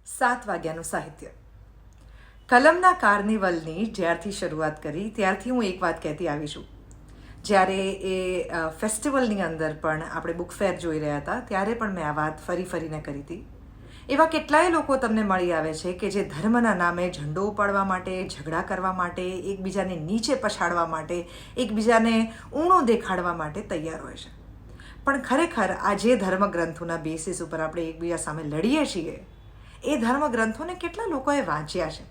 7 વાગ્યાનું સાહિત્ય. કલમના કાર્નિવલની જ્યારથી શરૂઆત કરી ત્યારથી હું એક વાત કહેતી આવી છું. જ્યારે એ ફેસ્ટિવલની અંદર પણ આપણે બુક ફેર જોઈ રહ્યા હતા ત્યારે પણ મેં આ વાત ફરીને કરી હતી. એવા કેટલાય લોકો તમને મળી આવે છે કે જે ધર્મના નામે ઝંડો ઉપાડવા માટે, ઝઘડા કરવા માટે, એકબીજાને નીચે પછાડવા માટે, એકબીજાને ઊણો દેખાડવા માટે તૈયાર હોય છે. પણ ખરેખર આ જે ધર્મગ્રંથોના બેસિસ ઉપર આપણે એકબીજા સામે લડીએ છીએ એ ધર્મગ્રંથોને કેટલા લોકોએ વાંચ્યા છે?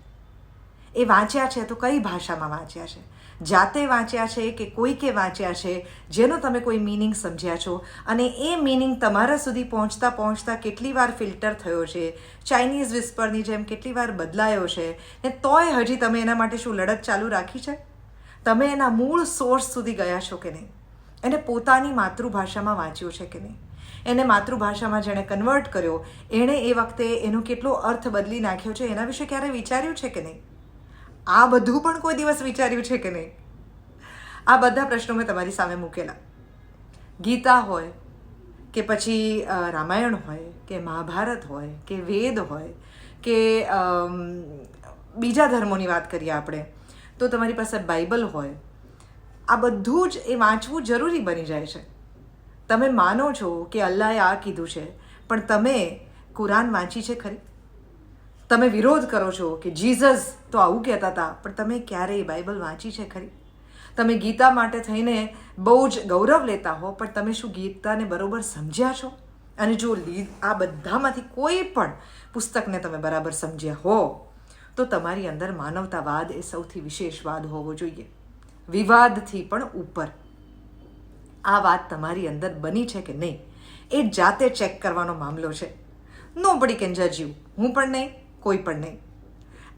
એ વાંચ્યા છે તો કઈ ભાષામાં વાંચ્યા છે? જાતે વાંચ્યા છે કે કોઈકે વાંચ્યા છે જેનો તમે કોઈ મિનિંગ સમજ્યા છો અને એ મિનિંગ તમારા સુધી પહોંચતા પહોંચતા કેટલી વાર ફિલ્ટર થયો છે, ચાઇનીઝ વિસ્પરની જેમ કેટલી વાર બદલાયો છે ને તોય હજી તમે એના માટે શું લડત ચાલુ રાખી છે? તમે એના મૂળ સોર્સ સુધી ગયા છો કે નહીં? એને પોતાની માતૃભાષામાં વાંચ્યું છે કે નહીં? એને માતૃભાષામાં જેણે કન્વર્ટ કર્યો એણે એ વખતે એનો કેટલો અર્થ બદલી નાખ્યો છે એના વિશે ક્યારે વિચાર્યું છે કે નહીં? આ બધું પણ કોઈ દિવસ વિચાર્યું છે કે નહીં? આ બધા પ્રશ્નો મેં તમારી સામે મૂકેલા. ગીતા હોય કે પછી રામાયણ હોય કે મહાભારત હોય કે વેદ હોય કે બીજા ધર્મોની વાત કરીએ આપણે તો તમારી પાસે બાઇબલ હોય, આ બધું જ એ વાંચવું જરૂરી બની જાય છે. તમે માનો છો કે અલ્લાહે આ કીધું છે પણ તમે કુરાન વાંચી છે ખરી? તમે વિરોધ કરો છો કે જીસસ તો આવું કહેતા હતા પણ તમે ક્યારેય બાઇબલ વાંચી છે ખરી? તમે ગીતા માટે થઈને બહુ જ ગૌરવ લેતા હો પણ તમે શું ગીતાને બરાબર સમજ્યા છો? અને જો આ બધામાંથી કોઈ પણ પુસ્તકને તમે બરાબર સમજ્યા હો તો તમારી અંદર માનવતાવાદ એ સૌથી વિશેષ વાદ હોવો જોઈએ, વિવાદથી પણ ઉપર. આ વાત તમારી અંદર બની છે કે નહીં એ જાતે ચેક કરવાનો મામલો છે. નોબડી કેન જજ યુ. હું પણ નહીં, કોઈ પણ નહીં.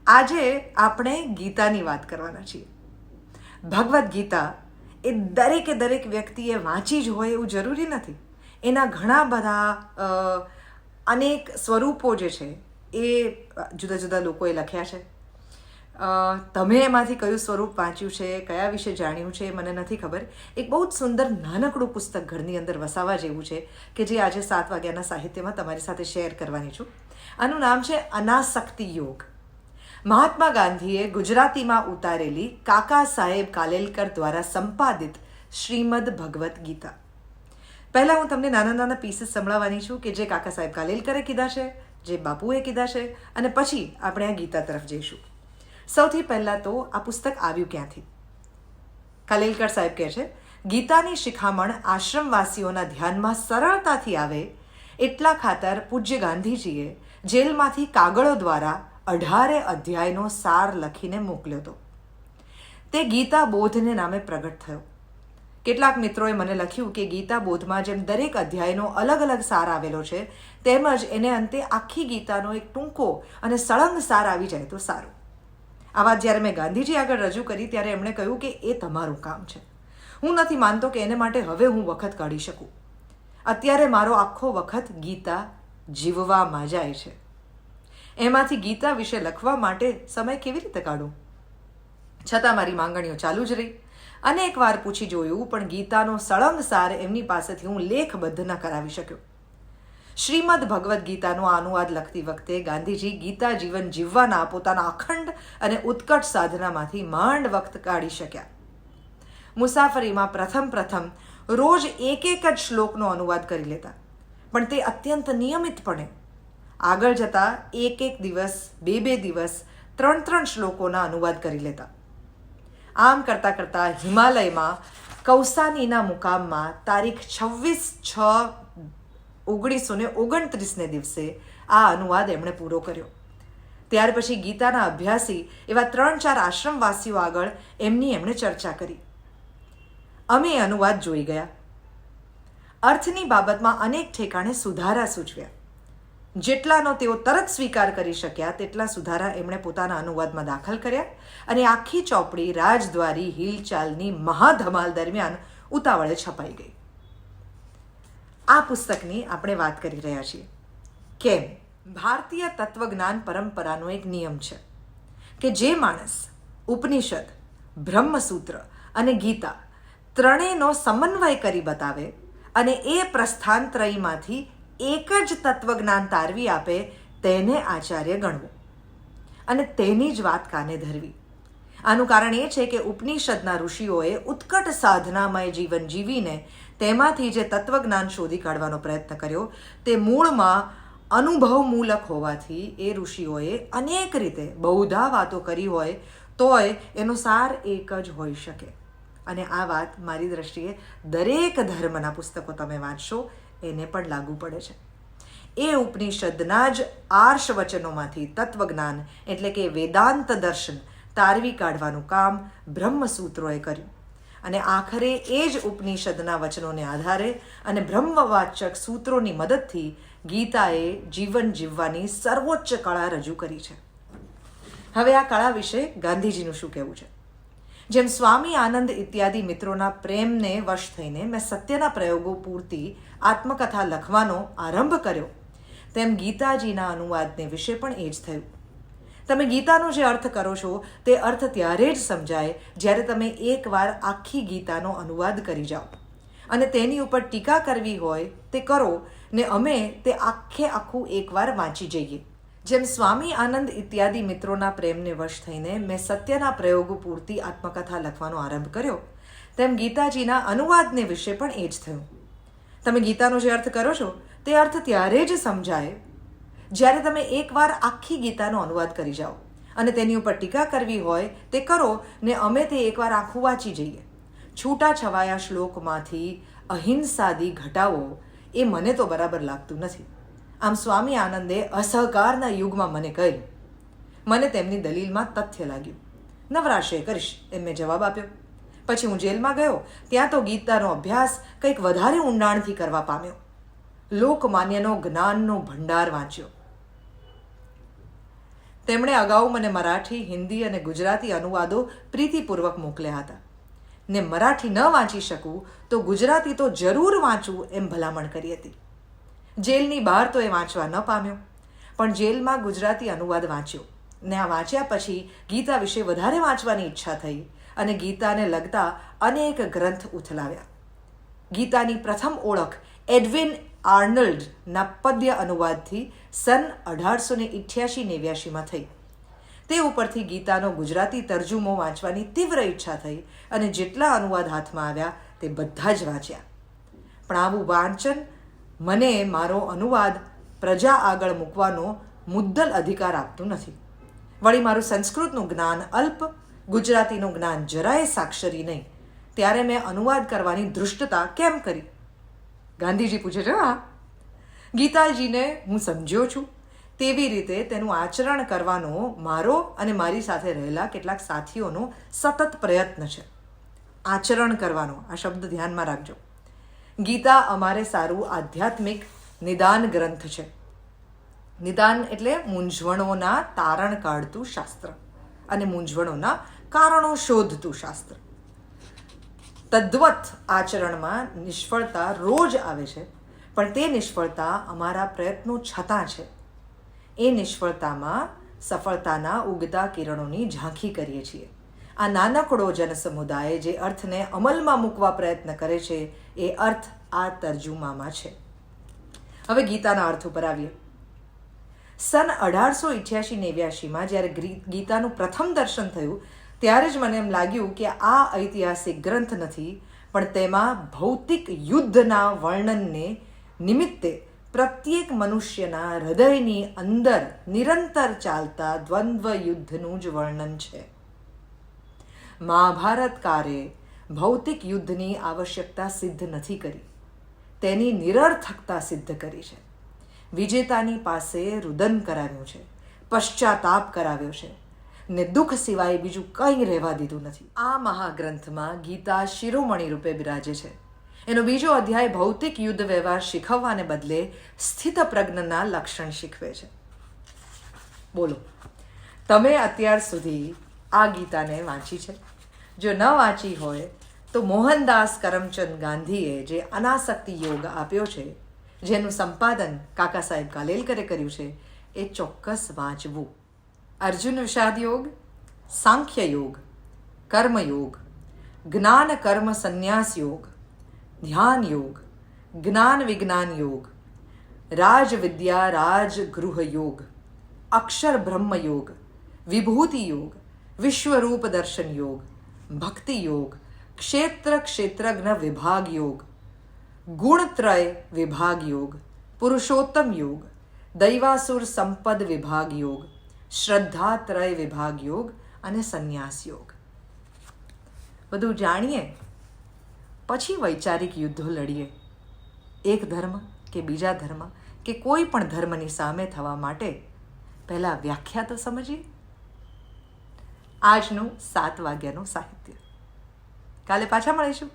આજે આપણે ગીતાની વાત કરવાના છીએ. ભગવદ્ ગીતા એ દરેક વ્યક્તિએ વાંચી જ હોય એવું જરૂરી નથી. એના ઘણા બધા અનેક સ્વરૂપો જે છે એ જુદા જુદા લોકોએ લખ્યા છે. તમે એમાંથી કયું સ્વરૂપ વાંચ્યું છે, કયા વિશે જાણ્યું છે મને નથી ખબર. એક બહુ જ સુંદર નાનકડું પુસ્તક ઘરની અંદર વસાવવા જેવું છે કે જે આજે 7 વાગ્યાના સાહિત્યમાં તમારી સાથે શેર કરવાની છું. આનું નામ છે અનાસક્તિ યોગ. મહાત્મા ગાંધીએ ગુજરાતીમાં ઉતારેલી કાકા સાહેબ કાલેલકર દ્વારા સંપાદિત શ્રીમદ ભગવદ્ ગીતા. પહેલાં હું તમને નાના પીસીસ સંભળાવવાની છું કે જે કાકા સાહેબ કાલેલકરે કીધા છે, જે બાપુએ કીધા છે અને પછી આપણે આ ગીતા તરફ જઈશું. સૌથી પહેલાં તો આ પુસ્તક આવ્યું ક્યાંથી? કાલેલકર સાહેબ કહે છે, ગીતાની શિખામણ આશ્રમવાસીઓના ધ્યાનમાં સરળતાથી આવે એટલા ખાતર પૂજ્ય ગાંધીજીએ જેલમાંથી કાગળો દ્વારા 18 અધ્યાયનો સાર લખીને મોકલ્યો હતો. તે ગીતા બોધને નામે પ્રગટ થયો. કેટલાક મિત્રોએ મને લખ્યું કે ગીતા બોધમાં જેમ દરેક અધ્યાયનો અલગ સાર આવેલો છે તેમજ એને અંતે આખી ગીતાનો એક ટૂંકો અને સળંગ સાર આવી જાય તો સારું. આ વાત જ્યારે મેં ગાંધીજી આગળ રજૂ કરી ત્યારે એમણે કહ્યું કે એ તમારું કામ છે. હું નથી માનતો કે એને માટે હવે હું વખત કાઢી શકું. અત્યારે મારો આખો વખત ગીતા જીવવામાં જાય છે. એમાંથી ગીતા વિશે લખવા માટે સમય કેવી રીતે કાઢું? છતાં મારી માંગણીઓ ચાલુ જ રહી. અનેક વાર પૂછી જોયું પણ ગીતાનો સળંગ સાર એમની પાસેથી હું લેખબદ્ધ ન કરાવી શક્યો. શ્રીમદ ભગવદ્ ગીતાનો અનુવાદ લખતી વખતે ગાંધીજી ગીતા જીવન જીવવાના પોતાના અખંડ અને ઉત્કટ સાધનામાંથી માંડ વખત કાઢી શક્યા. મુસાફરીમાં પ્રથમ રોજ એક જ શ્લોકનો અનુવાદ કરી લેતા પણ તે અત્યંત નિયમિતપણે. આગળ જતા એક દિવસ, બે દિવસ, 3 શ્લોકોના અનુવાદ કરી લેતા. આમ કરતાં હિમાલયમાં કૌસાનીના મુકામમાં તારીખ 26/6/1929 દિવસે આ અનુવાદ એમણે પૂરો કર્યો. ત્યાર પછી ગીતાના અભ્યાસી એવા 3-4 આશ્રમવાસીઓ આગળ એમણે ચર્ચા કરી. અમે એ અનુવાદ જોઈ ગયા. અર્થની બાબતમાં અનેક ઠેકાણે સુધારા સૂચવ્યા. જેટલાનો તેઓ તરત સ્વીકાર કરી શક્યા તેટલા સુધારા એમણે પોતાના અનુવાદમાં દાખલ કર્યા અને આખી ચોપડી રાજદ્વારી હિલચાલની મહાધમાલ દરમિયાન ઉતાવળે છપાઈ ગઈ. આ પુસ્તકની આપણે વાત કરી રહ્યા છીએ. કેમ? ભારતીય તત્વજ્ઞાન પરંપરાનો એક નિયમ છે કે જે માણસ ઉપનિષદ, બ્રહ્મસૂત્ર અને ગીતા ત્રણેયનો સમન્વય કરી બતાવે અને એ પ્રસ્થાનત્રયીમાંથી એક જ તત્વજ્ઞાન તારવી આપે તેને આચાર્ય ગણવો અને તેની જ વાત કાને ધરવી. આનું કારણ એ છે કે ઉપનિષદના ઋષિઓએ ઉત્કટ સાધનામય જીવન જીવીને તેમાંથી જે તત્વજ્ઞાન શોધી કાઢવાનો પ્રયત્ન કર્યો તે મૂળમાં અનુભવમૂલક હોવાથી એ ઋષિઓએ અનેક રીતે બહુધા વાતો કરી હોય તોય એનો સાર એક જ હોઈ શકે. અને આ વાત મારી દ્રષ્ટિએ દરેક ધર્મના પુસ્તકો તમે વાંચશો એને પણ લાગુ પડે છે. એ ઉપનિષદના જ આર્ષ વચનોમાંથી તત્વજ્ઞાન એટલે કે વેદાંત દર્શન તારવી કાઢવાનું કામ બ્રહ્મસૂત્રોએ કર્યું. અને આખરે એ જ ઉપનિષદના વચનોને આધારે અને બ્રહ્મવાચક સૂત્રોની મદદથી ગીતાએ જીવન જીવવાની સર્વોચ્ચ કળા રજૂ કરી છે. હવે આ કળા વિશે ગાંધીજીનું શું કહેવું છે? જેમ સ્વામી આનંદ ઇત્યાદિ મિત્રોના પ્રેમને વશ થઈને મેં સત્યના પ્રયોગો પૂરતી આત્મકથા લખવાનો આરંભ કર્યો, તેમ ગીતાજીના અનુવાદને વિશે પણ એ જ થયું. તમે ગીતાનો જે અર્થ કરો છો તે અર્થ ત્યારે જ સમજાય જ્યારે તમે એકવાર આખી ગીતાનો અનુવાદ કરી જાઓ અને તેની ઉપર ટીકા કરવી હોય તે કરો ને અમે તે આખું એકવાર વાંચી જઈએ. જેમ સ્વામી આનંદ ઇત્યાદિ મિત્રોના પ્રેમને વશ થઈને મેં સત્યના પ્રયોગો પૂરતી આત્મકથા લખવાનો આરંભ કર્યો, તેમ ગીતાજીના અનુવાદને વિશે પણ એ જ થયું. તમે ગીતાનો જે અર્થ કરો છો તે અર્થ ત્યારે જ સમજાય જ્યારે તમે એકવાર આખી ગીતાનો અનુવાદ કરી જાઓ અને તેની ઉપર ટીકા કરવી હોય તે કરો ને અમે તે એકવાર આખું વાંચી જઈએ. છૂટા છવાયા શ્લોકમાંથી અહિંસાદી ઘટાવો એ મને તો બરાબર લાગતું નથી. આમ સ્વામી આનંદે અસહકારના યુગમાં મને કહ્યું. મને તેમની દલીલમાં તથ્ય લાગ્યું. નવરાશે કરીશ એમ મેં જવાબ આપ્યો. પછી હું જેલમાં ગયો. ત્યાં તો ગીતાનો અભ્યાસ કંઈક વધારે ઊંડાણથી કરવા પામ્યો. લોકમાન્યનો જ્ઞાનનો ભંડાર વાંચ્યો. તેમણે અગાઉ મને મરાઠી, હિન્દી અને ગુજરાતી અનુવાદો પ્રીતિપૂર્વક મોકલ્યા હતા ને મરાઠી ન વાંચી શકું તો ગુજરાતી તો જરૂર વાંચવું એમ ભલામણ કરી હતી. જેલની બહાર તો એ વાંચવા ન પામ્યો, પણ જેલમાં ગુજરાતી અનુવાદ વાંચ્યો ને આ વાંચ્યા પછી ગીતા વિશે વધારે વાંચવાની ઈચ્છા થઈ અને ગીતાને લગતા અનેક ગ્રંથ ઉથલાવ્યા. ગીતાની પ્રથમ ઓળખ એડવિન આર્નલ્ડના પદ્ય અનુવાદથી સન 1888-89માં થઈ. તે ઉપરથી ગીતાનો ગુજરાતી તર્જુમો વાંચવાની તીવ્ર ઈચ્છા થઈ અને જેટલા અનુવાદ હાથમાં આવ્યા તે બધા જ વાંચ્યા. પણ આવું વાંચન મને મારો અનુવાદ પ્રજા આગળ મૂકવાનો મુદ્દલ અધિકાર આપતું નથી. વળી મારું સંસ્કૃતનું જ્ઞાન અલ્પ, ગુજરાતીનું જ્ઞાન જરાય સાક્ષરી નહીં, ત્યારે મેં અનુવાદ કરવાની ધૃષ્ટતા કેમ કરી? ગાંધીજી પૂછે છે. હા, ગીતાજીને હું સમજ્યો છું તેવી રીતે તેનું આચરણ કરવાનો મારો અને મારી સાથે રહેલા કેટલાક સાથીઓનો સતત પ્રયત્ન છે. આચરણ કરવાનો આ શબ્દ ધ્યાનમાં રાખજો. ગીતા અમારે સારું આધ્યાત્મિક નિદાન ગ્રંથ છે. નિદાન એટલે મૂંઝવણોના તારણ કાઢતું શાસ્ત્ર અને મૂંઝવણોના કારણો શોધતું શાસ્ત્ર. તદ્વત આચરણમાં નિષ્ફળતા રોજ આવે છે, પણ તે નિષ્ફળતા અમારા પ્રયત્નો છતાં છે. એ નિષ્ફળતામાં સફળતાના ઉગતા કિરણોની ઝાંખી કરીએ છીએ. આ નાનકડો જનસમુદાય જે અર્થને અમલમાં મૂકવા પ્રયત્ન કરે છે એ અર્થ આ તર્જુમામાં છે. હવે ગીતાના અર્થ ઉપર આવીએ. સન 1888-89માં જ્યારે ગીતાનું પ્રથમ દર્શન થયું ત્યારે જ મને એમ લાગ્યું કે આ ઐતિહાસિક ગ્રંથ નથી, પણ તેમાં ભૌતિક યુદ્ધના વર્ણનને નિમિત્તે પ્રત્યેક મનુષ્યના હૃદયની અંદર નિરંતર ચાલતા દ્વંદ્વ યુદ્ધનું જ વર્ણન છે. મહાભારતકારે ભૌતિક યુદ્ધની આવશ્યકતા સિદ્ધ નથી કરી, તેની નિરર્થકતા સિદ્ધ કરી છે. વિજેતાની પાસે રુદન કરાવ્યું છે, પશ્ચાતાપ કરાવ્યો છે ને દુઃખ સિવાય બીજું કંઈ રહેવા દીધું નથી. આ મહાગ્રંથમાં ગીતા શિરોમણી રૂપે બિરાજે છે. એનો બીજો અધ્યાય ભૌતિક યુદ્ધ વ્યવહાર શીખવવાને બદલે સ્થિત પ્રજ્ઞના લક્ષણ શીખવે છે. બોલો, તમે અત્યાર સુધી આ ગીતાને વાંચી છે? જો ન વાંચી હોય તો મોહનદાસ કરમચંદ ગાંધીએ જે અનાસક્તિ યોગ આપ્યો છે, જેનું સંપાદન કાકા સાહેબ કાલેલકરે કર્યું છે, એ ચોક્કસ વાંચવું. અર્જુન વિષાદ યોગ, સાંખ્ય યોગ, કર્મયોગ, જ્ઞાન કર્મ સંન્યાસ યોગ, ધ્યાન યોગ, જ્ઞાન વિજ્ઞાન યોગ, રાજવિદ્યા રાજગૃહ યોગ, અક્ષર બ્રહ્મ યોગ, વિભૂતિ યોગ, વિશ્વરૂપ દર્શન યોગ, ભક્તિ યોગ, ક્ષેત્ર ક્ષેત્રજ્ઞ વિભાગ યોગ, ગુણત્રય વિભાગ યોગ, પુરુષોત્તમ યોગ, દૈવાસુર સંપદ વિભાગ યોગ, શ્રદ્ધાત્રય વિભાગ યોગ અને સંન્યાસ યોગ. બધું જાણીએ પછી વૈચારિક યુદ્ધો લડીએ. એક ધર્મ કે બીજા ધર્મ કે કોઈ પણ ધર્મની સામે થવા માટે પહેલાં વ્યાખ્યા તો સમજીએ. આજનું 7 વાગ્યાનું સાહિત્ય. કાલે પાછા મળીશું.